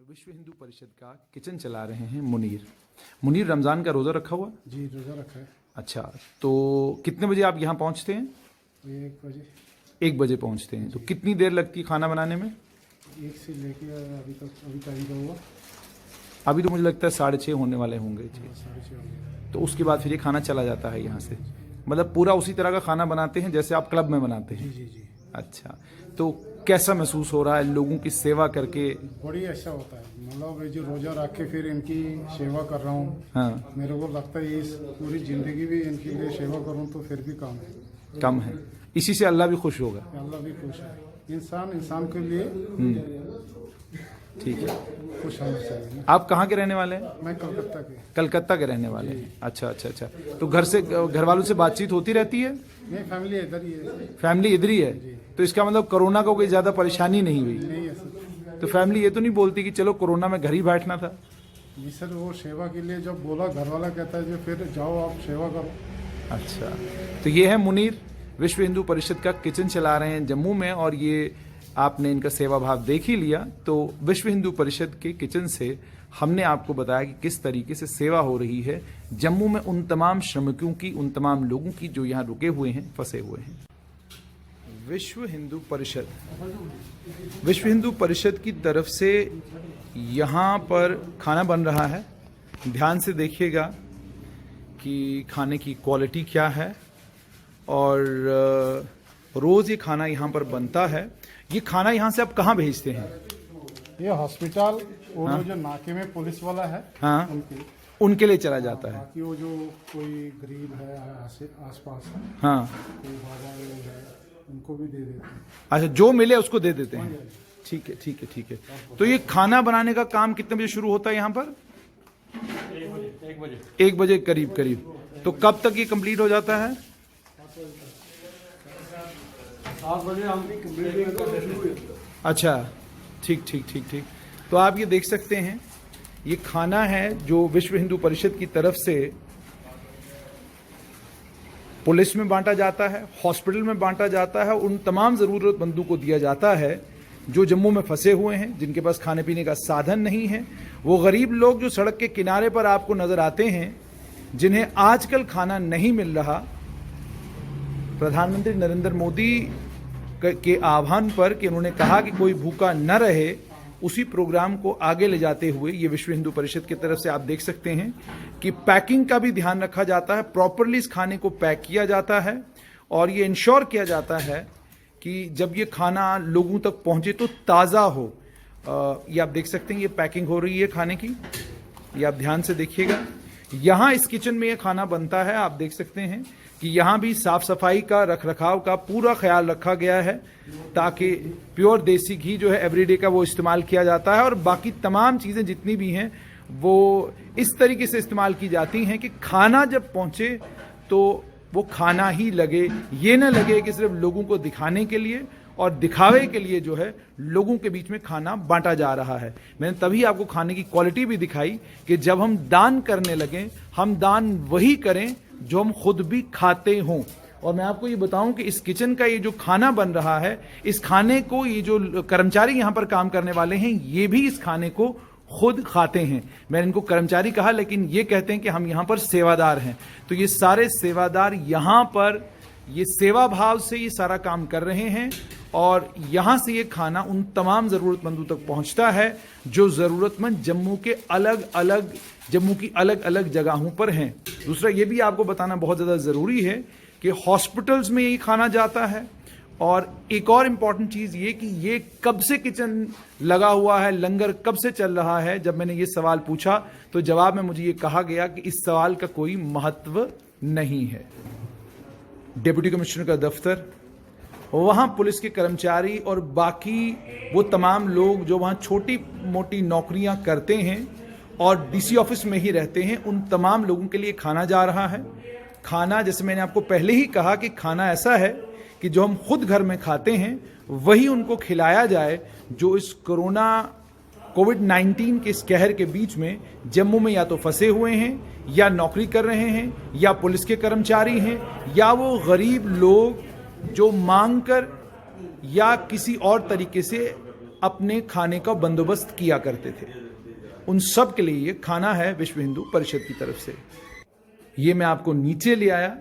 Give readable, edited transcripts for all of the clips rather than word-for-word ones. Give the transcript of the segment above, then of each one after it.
विश्व हिंदू परिषद का किचन चला रहे हैं मुनीर रमज़ान का रोज़ा रखा हुआ? जी, रोज़ा रखा है। अच्छा, तो कितने बजे आप यहाँ पहुँचते हैं? 1 बजे। 1 बजे पहुँचते हैं। तो कितनी देर लगती है खाना बनाने में? 1 से लेके अभी टाइम का हुआ। अभी तो मुझे लगता है 6:30 होने वाले होंगे। 6:30 हो गया। तो उसके बाद फिर ये खाना चला जाता है यहाँ से, मतलब पूरा उसी तरह का खाना बनाते हैं जैसे आप क्लब में बनाते हैं? जी जी। अच्छा, तो कैसा महसूस हो रहा है लोगों की सेवा करके? बड़ी अच्छा होता है, मतलब ये जो रोज़ा रख के फिर इनकी सेवा कर रहा हूँ। हाँ, मेरे को लगता है इस पूरी ज़िंदगी भी इनके लिए सेवा करूँ तो फिर भी कम है। इसी से अल्लाह भी खुश होगा। अल्लाह भी खुश है। इंसान के लिए ठीक है। खुश होना चाहिए ना। आप कहाँ के रहने वाले हैं? मैं कलकत्ता के। कलकत्ता के रहने वाले हैं। अच्छा। तो घर वालों से बातचीत होती रहती है? नहीं, फैमिली इधर ही है। फैमिली इधर ही है? तो इसका मतलब कोरोना को कोई ज़्यादा परेशानी नहीं हुई? नहीं है सर। तो फैमिली ये तो नहीं बोलती कि चलो कोरोना में घर ही बैठना था? जी सर, वो सेवा के लिए जब बोला घर वाला कहता है जो फिर जाओ आप सेवा करो। अच्छा, तो ये है मुनीर, विश्व हिंदू परिषद का किचन चला रहे हैं जम्मू में, और ये आपने इनका सेवा भाव देख ही लिया। तो विश्व हिंदू परिषद के किचन से हमने आपको बताया कि किस तरीके से सेवा हो रही है जम्मू में उन तमाम श्रमिकों की, उन तमाम लोगों की जो यहाँ रुके हुए हैं, फंसे हुए हैं। विश्व हिंदू परिषद की तरफ से यहाँ पर खाना बन रहा है। ध्यान से देखिएगा कि खाने की क्वालिटी क्या है, और रोज़ ये खाना यहाँ पर बनता है। ये खाना यहाँ से आप कहाँ भेजते हैं? ये हॉस्पिटल और हाँ? जो नाके में पुलिस वाला है, हाँ, उनके लिए चला जाता है। बाकी वो जो कोई गरीब है आसपास, हाँ, कोई बाबा है, उनको भी दे देते हैं। अच्छा, जो मिले उसको दे देते हैं। ठीक है। तो ये खाना बनाने का काम कितने बजे शुरू होता है यहाँ पर? 1 बजे करीब। तो कब तक ये कंप्लीट हो जाता है? 7 बजे हम भी कंप्लीट। अच्छा, ठीक। तो आप ये देख सकते हैं, ये खाना है जो विश्व हिंदू परिषद की तरफ से पुलिस में बांटा जाता है, हॉस्पिटल में बांटा जाता है, उन तमाम ज़रूरतमंदों को दिया जाता है जो जम्मू में फंसे हुए हैं, जिनके पास खाने पीने का साधन नहीं है। वो गरीब लोग जो सड़क के किनारे पर आपको नज़र आते हैं, जिन्हें आजकल खाना नहीं मिल रहा, प्रधानमंत्री नरेंद्र मोदी के आह्वान पर कि उन्होंने कहा कि कोई भूखा न रहे, उसी प्रोग्राम को आगे ले जाते हुए ये विश्व हिंदू परिषद की तरफ से आप देख सकते हैं कि पैकिंग का भी ध्यान रखा जाता है। प्रॉपरली इस खाने को पैक किया जाता है और ये इंश्योर किया जाता है कि जब ये खाना लोगों तक पहुंचे तो ताज़ा हो। ये आप देख सकते हैं, ये पैकिंग हो रही है खाने की, ये आप ध्यान से देखिएगा। यहाँ इस किचन में ये खाना बनता है। आप देख सकते हैं कि यहाँ भी साफ सफाई का, रख रखाव का पूरा ख्याल रखा गया है ताकि प्योर देसी घी जो है एवरीडे का वो इस्तेमाल किया जाता है, और बाकी तमाम चीज़ें जितनी भी हैं वो इस तरीके से इस्तेमाल की जाती हैं कि खाना जब पहुँचे तो वो खाना ही लगे, ये ना लगे कि सिर्फ लोगों को दिखाने के लिए और दिखावे के लिए जो है लोगों के बीच में खाना बांटा जा रहा है। मैंने तभी आपको खाने की क्वालिटी भी दिखाई कि जब हम दान करने लगें, हम दान वही करें जो हम खुद भी खाते हों। और मैं आपको ये बताऊं कि इस किचन का ये जो खाना बन रहा है, इस खाने को ये जो कर्मचारी यहाँ पर काम करने वाले हैं, ये भी इस खाने को खुद खाते हैं। मैंने इनको कर्मचारी कहा, लेकिन ये कहते हैं कि हम यहाँ पर सेवादार हैं। तो ये सारे सेवादार यहाँ पर ये सेवा भाव से ये सारा काम कर रहे हैं, और यहाँ से ये खाना उन तमाम ज़रूरतमंदों तक पहुँचता है जो ज़रूरतमंद जम्मू की अलग अलग जगहों पर हैं। दूसरा ये भी आपको बताना बहुत ज़्यादा ज़रूरी है कि हॉस्पिटल्स में यही खाना जाता है। और एक और इम्पॉर्टेंट चीज़ ये कि ये कब से किचन लगा हुआ है, लंगर कब से चल रहा है। जब मैंने ये सवाल पूछा तो जवाब में मुझे ये कहा गया कि इस सवाल का कोई महत्व नहीं है। डिप्टी कमिश्नर का दफ्तर, वहाँ पुलिस के कर्मचारी और बाकी वो तमाम लोग जो वहाँ छोटी मोटी नौकरियाँ करते हैं और डीसी ऑफिस में ही रहते हैं, उन तमाम लोगों के लिए खाना जा रहा है। खाना, जैसे मैंने आपको पहले ही कहा कि खाना ऐसा है कि जो हम खुद घर में खाते हैं वही उनको खिलाया जाए, जो इस कोविड-19 के इस कहर के बीच में जम्मू में या तो फंसे हुए हैं, या नौकरी कर रहे हैं, या पुलिस के कर्मचारी हैं, या वो गरीब लोग जो मांग कर या किसी और तरीके से अपने खाने का बंदोबस्त किया करते थे। उन सब के लिए ये खाना है विश्व हिंदू परिषद की तरफ से। ये मैं आपको नीचे ले आया,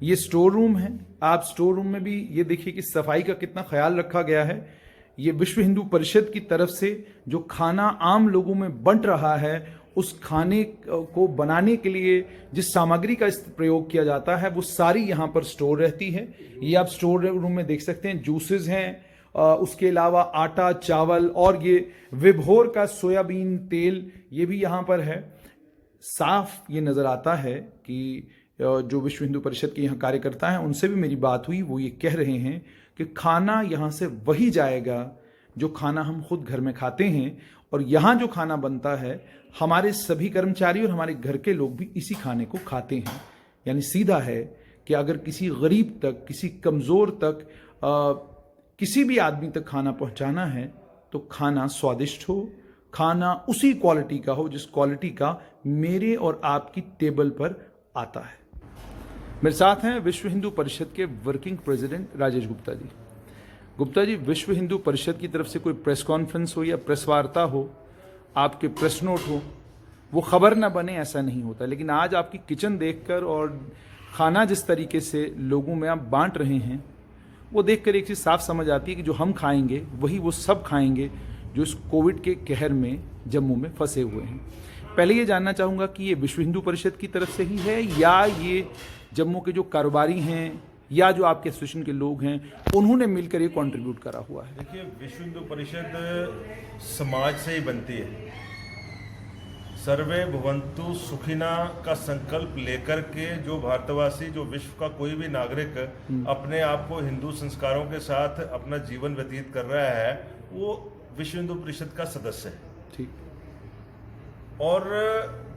ये स्टोर रूम है। आप स्टोर रूम में भी ये देखिए कि सफाई का कितना ख्याल रखा गया है। ये विश्व हिंदू परिषद की तरफ से जो खाना आम लोगों में बंट रहा है, उस खाने को बनाने के लिए जिस सामग्री का प्रयोग किया जाता है वो सारी यहाँ पर स्टोर रहती है। ये आप स्टोर रूम में देख सकते हैं, जूसेस हैं, उसके अलावा आटा, चावल और ये विभोर का सोयाबीन तेल ये भी यहाँ पर है। साफ ये नज़र आता है कि जो विश्व हिंदू परिषद के यहाँ कार्यकर्ता हैं उनसे भी मेरी बात हुई, वो ये कह रहे हैं कि खाना यहाँ से वही जाएगा जो खाना हम खुद घर में खाते हैं, और यहाँ जो खाना बनता है हमारे सभी कर्मचारी और हमारे घर के लोग भी इसी खाने को खाते हैं। यानी सीधा है कि अगर किसी गरीब तक, किसी कमज़ोर तक, किसी भी आदमी तक खाना पहुँचाना है तो खाना स्वादिष्ट हो, खाना उसी क्वालिटी का हो जिस क्वालिटी का मेरे और आपकी टेबल पर आता है। मेरे साथ हैं विश्व हिंदू परिषद के वर्किंग प्रेसिडेंट राजेश गुप्ता जी। गुप्ता जी, विश्व हिंदू परिषद की तरफ से कोई प्रेस कॉन्फ्रेंस हो या प्रेस वार्ता हो, आपके प्रेस नोट हो, वो खबर ना बने ऐसा नहीं होता, लेकिन आज आपकी किचन देखकर और खाना जिस तरीके से लोगों में आप बांट रहे हैं वो देखकर एक चीज़ साफ समझ आती है कि जो हम खाएंगे वही वो सब खाएंगे जो इस कोविड के कहर में जम्मू में फंसे हुए हैं। पहले ये जानना चाहूँगा कि ये विश्व हिंदू परिषद की तरफ से ही है या ये जम्मू के जो कारोबारी हैं या जो आपके एसोसिएशन के लोग हैं उन्होंने मिलकर ये कंट्रीब्यूट करा हुआ है? देखिए, विश्व हिंदू परिषद समाज से ही बनती है। सर्वे भवन्तु सुखिना का संकल्प लेकर के जो भारतवासी, जो विश्व का कोई भी नागरिक अपने आप को हिंदू संस्कारों के साथ अपना जीवन व्यतीत कर रहा है, वो विश्व हिंदू परिषद का सदस्य है। ठीक। और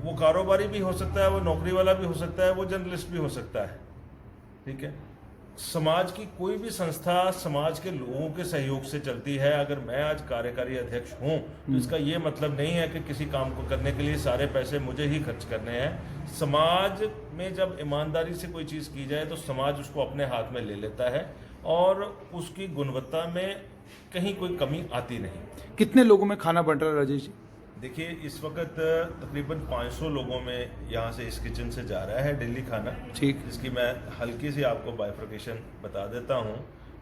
वो कारोबारी भी हो सकता है, वो नौकरी वाला भी हो सकता है, वो जर्नलिस्ट भी हो सकता है। ठीक है, समाज की कोई भी संस्था समाज के लोगों के सहयोग से चलती है। अगर मैं आज कार्यकारी अध्यक्ष हूं तो इसका ये मतलब नहीं है कि किसी काम को करने के लिए सारे पैसे मुझे ही खर्च करने हैं। समाज में जब ईमानदारी से कोई चीज़ की जाए तो समाज उसको अपने हाथ में ले लेता है और उसकी गुणवत्ता में कहीं कोई कमी आती नहीं। कितने लोगों में खाना बंट रहा है राजेश जी? देखिए, इस वक्त तकरीबन 500 लोगों में यहाँ से इस किचन से जा रहा है डेली खाना। ठीक। जिसकी मैं हल्की सी आपको बाइफर्केशन बता देता हूँ।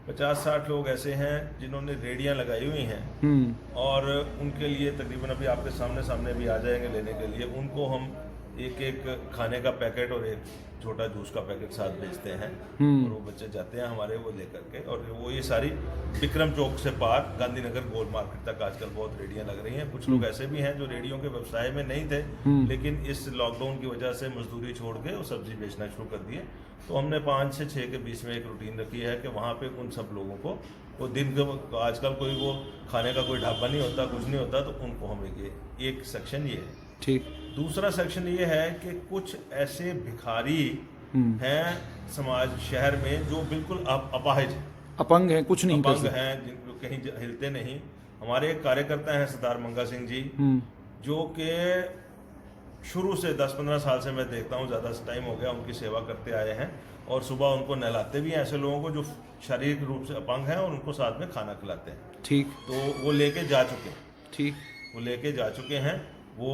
50-60 लोग ऐसे हैं जिन्होंने रेडियाँ लगाई हुई हैं और उनके लिए तकरीबन अभी आपके सामने भी आ जाएंगे लेने के लिए। उनको हम एक खाने का पैकेट और एक छोटा जूस का पैकेट साथ भेजते हैं और वो बच्चे जाते हैं हमारे वो लेकर के। और वो ये सारी विक्रम चौक से पार गांधीनगर गोल मार्केट तक आजकल बहुत रेडियां लग रही हैं। कुछ लोग ऐसे भी हैं जो रेडियो के व्यवसाय में नहीं थे लेकिन इस लॉकडाउन की वजह से मजदूरी छोड़ के वो सब्जी बेचना शुरू कर दिए। तो हमने 5 से 6 के बीच में एक रूटीन रखी है कि वहाँ पे उन सब लोगों को वो दिन के आजकल कोई वो खाने का कोई ढाबा नहीं होता, कुछ नहीं होता, तो उनको हम एक सेक्शन ये है। ठीक। दूसरा सेक्शन ये है कि कुछ ऐसे भिखारी हैं समाज शहर में जो बिल्कुल अपाहिज हैं, अपंग हैं, कुछ नहीं कर अपंग सकते। हैं, जिनको कहीं हिलते नहीं। हमारे एक कार्यकर्ता हैं सरदार मंगा सिंह जी, जो कि शुरू से 10-15 साल से मैं देखता हूँ, ज़्यादा टाइम हो गया उनकी सेवा करते आए हैं और सुबह उनको नहलाते भी हैं ऐसे लोगों को जो शारीरिक रूप से अपंग हैं और उनको साथ में खाना खिलाते हैं। ठीक। तो वो लेके जा चुके हैं। ठीक। वो लेके जा चुके हैं। वो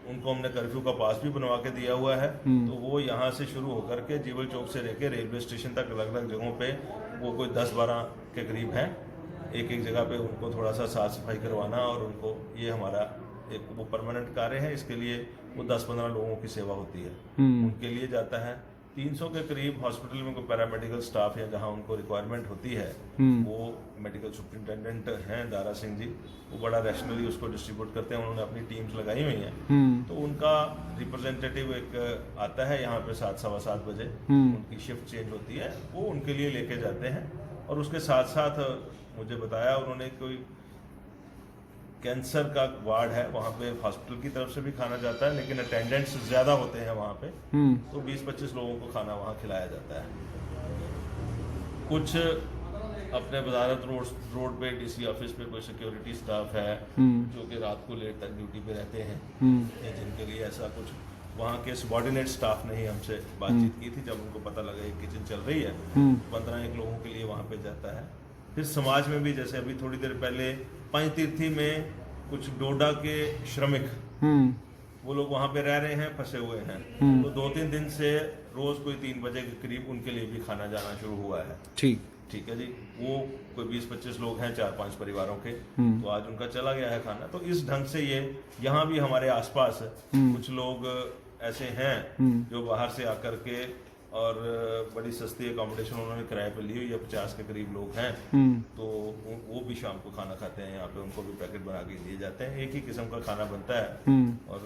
उनको हमने कर्फ्यू का पास भी बनवा के दिया हुआ है। तो वो यहाँ से शुरू होकर के जीवल चौक से लेके रेलवे स्टेशन तक अलग अलग जगहों पे वो कोई 10-12 के करीब हैं। एक जगह पे उनको थोड़ा सा साफ सफाई करवाना और उनको, ये हमारा एक वो परमानेंट कार्य है। इसके लिए वो 10-15 लोगों की सेवा होती है, उनके लिए जाता है। 300 के करीब हॉस्पिटल में कोई पैरामेडिकल स्टाफ या जहाँ उनको रिक्वायरमेंट होती है, वो मेडिकल सुपरिटेंडेंट हैं दारा सिंह जी, वो बड़ा रैशनली उसको डिस्ट्रीब्यूट करते हैं। उन्होंने अपनी टीम्स लगाई हुई हैं। तो उनका रिप्रेजेंटेटिव एक आता है यहाँ पे 7-7:15 बजे, उनकी शिफ्ट चेंज होती है, वो उनके लिए लेके जाते हैं। और उसके साथ साथ मुझे बताया उन्होंने कोई कैंसर का वार्ड है, वहाँ पे हॉस्पिटल की तरफ से भी खाना जाता है लेकिन अटेंडेंट्स ज़्यादा होते हैं वहाँ पे, तो 20-25 लोगों को खाना वहाँ खिलाया जाता है। कुछ अपने वजारत रोड पे डीसी ऑफिस पे कोई सिक्योरिटी स्टाफ है जो कि रात को लेट तक ड्यूटी पे रहते हैं, जिनके लिए ऐसा कुछ वहाँ के सबॉर्डिनेट स्टाफ ने ही हमसे बातचीत की थी जब उनको पता लगा एक किचन चल रही है। 15-1 लोगों के लिए वहाँ पे जाता है। फिर समाज में भी, जैसे अभी थोड़ी देर पहले पंचतीर्थी में कुछ डोडा के श्रमिक, वो लोग वहाँ पे रह रहे हैं, फंसे हुए हैं, तो 2-3 दिन से रोज कोई 3 बजे के करीब उनके लिए भी खाना जाना शुरू हुआ है। ठीक है जी, वो कोई 20-25 लोग हैं 4-5 परिवारों के, तो आज उनका चला गया है खाना। तो इस ढंग से ये यहाँ भी हमारे आसपास कुछ लोग ऐसे हैं जो बाहर से आकर के और बड़ी सस्ती अकोमोडेशन उन्होंने किराए पे ली हुई है, 50 के करीब लोग हैं, तो वो भी शाम को खाना खाते हैं यहाँ पे, उनको भी पैकेट बना के दिए जाते हैं, एक ही किस्म का खाना बनता है। और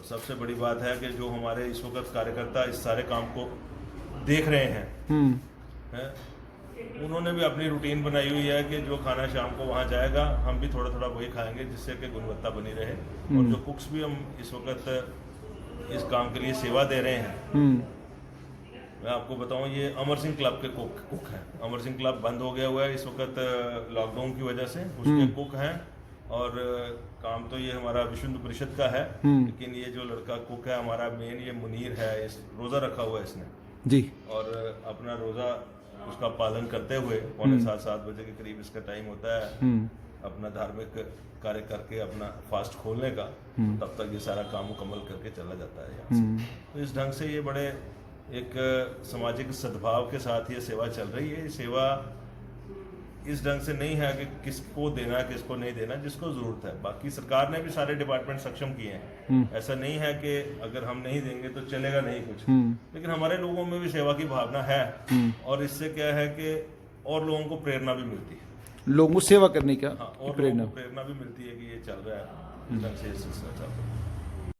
सबसे बड़ी बात है कि जो हमारे इस वक्त कार्यकर्ता इस सारे काम को देख रहे हैं, उन्होंने भी अपनी रूटीन बनाई हुई है कि जो खाना शाम को वहाँ जाएगा हम भी थोड़ा थोड़ा वही खाएंगे, जिससे कि गुणवत्ता बनी रहे। और जो कुक्स भी हम इस वक्त इस काम के लिए सेवा दे रहे हैं, मैं आपको बताऊं, ये अमर सिंह क्लब के कुक हैं। अमर सिंह क्लब बंद हो गया हुआ है इस वक्त लॉकडाउन की वजह से, उसके कुक हैं। और काम तो ये हमारा विश्व हिंदू परिषद का है, लेकिन ये जो लड़का कुक है हमारा मेन, ये मुनीर है, इस रोज़ा रखा हुआ है इसने जी, और अपना रोज़ा उसका पालन करते हुए 6:45-7 बजे के करीब इसका टाइम होता है अपना धार्मिक कार्य करके अपना फास्ट खोलने का, तब तक ये सारा काम मुकम्मल करके चला जाता है यहाँ से। तो इस ढंग से ये बड़े एक सामाजिक सद्भाव के साथ ये सेवा चल रही है। ये सेवा इस ढंग से नहीं है कि किसको देना किसको नहीं देना, जिसको जरूरत है। बाकी सरकार ने भी सारे डिपार्टमेंट सक्षम किए हैं, ऐसा नहीं है कि अगर हम नहीं देंगे तो चलेगा नहीं कुछ, लेकिन हमारे लोगों में भी सेवा की भावना है, और इससे क्या है कि और लोगों को प्रेरणा भी मिलती है, लोगों को सेवा करने का और प्रेरणा भी मिलती है कि ये चल रहा है, इस ढंग से ये सिलसिला चल रहा है।